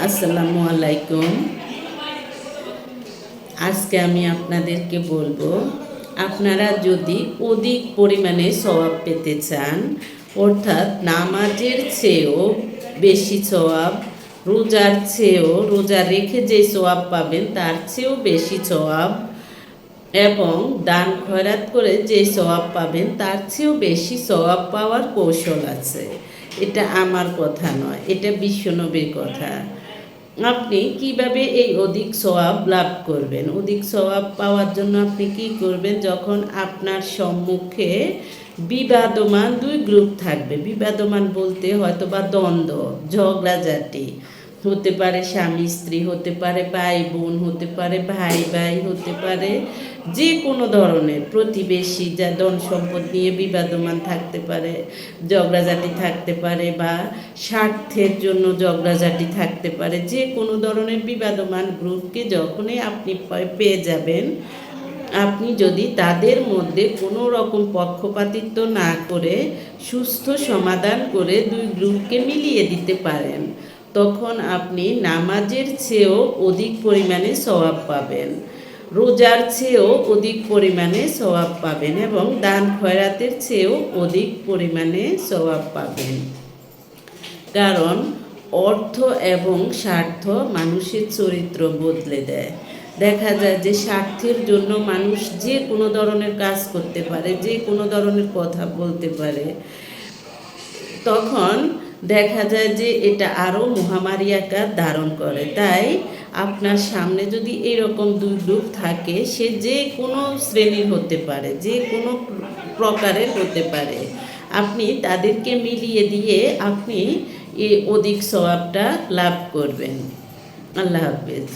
আসসালামু আলাইকুম। আজকে আমি আপনাদেরকে বলবো, আপনারা যদি অধিক পরিমাণে সওয়াব পেতে চান, অর্থাৎ নামাজের চেয়েও বেশি সওয়াব, রোজার চেয়েও, রোজা রেখে যে সওয়াব পাবেন তার চেয়েও বেশি সওয়াব, এবং দান খয়রাত করে যে সওয়াব পাবেন তার চেয়েও বেশি সওয়াব পাওয়ার কৌশল আছে। এটা আমার কথা নয়, এটা বিশ্বনবীর কথা। আপনি কিভাবে এই অধিক সওয়াব লাভ করবেন? অধিক সওয়াব পাওয়ার জন্য আপনি কি করবেন? যখন আপনার সম্মুখে বিবাদমান দুই গ্রুপ থাকবে, বিবাদমান বলতে হয়তো বা দ্বন্দ্ব, ঝগড়াঝাটি হতে পারে, স্বামী স্ত্রী হতে পারে, ভাই বোন হতে পারে, ভাই ভাই হতে পারে, যে কোনো ধরনের প্রতিবেশী যা ধন সম্পদ নিয়ে বিবাদমান থাকতে পারে, ঝগড়াঝাটি থাকতে পারে, বা স্বার্থের জন্য ঝগড়াঝাটি থাকতে পারে। যে কোনো ধরনের বিবাদমান গ্রুপকে যখনই আপনি পেয়ে যাবেন, আপনি যদি তাদের মধ্যে কোনো রকম পক্ষপাতিত্ব না করে সুস্থ সমাধান করে দুই গ্রুপকে মিলিয়ে দিতে পারেন, তখন আপনি নামাজের চেয়েও অধিক পরিমাণে সওয়াব পাবেন, রোজার চেয়েও অধিক পরিমাণে সওয়াব পাবেন, এবং দান খয়রাতের চেয়েও অধিক পরিমাণে সওয়াব পাবেন। কারণ অর্থ এবং স্বার্থ মানুষের চরিত্র বদলে দেয়। দেখা যায় যে স্বার্থের জন্য মানুষ যে কোনো ধরনের কাজ করতে পারে, যে কোনো ধরনের কথা বলতে পারে। তখন দেখা যায় যে এটা আরও মহামারী আকার ধারণ করে। তাই আপনার সামনে যদি এরকম দুই গ্রুপ থাকে, সে যে কোনো শ্রেণীর হতে পারে, যে কোনো প্রকারের হতে পারে, আপনি তাদেরকে মিলিয়ে দিয়ে আপনি এই অধিক সওয়াবটা লাভ করবেন। আল্লাহ হাফেজ।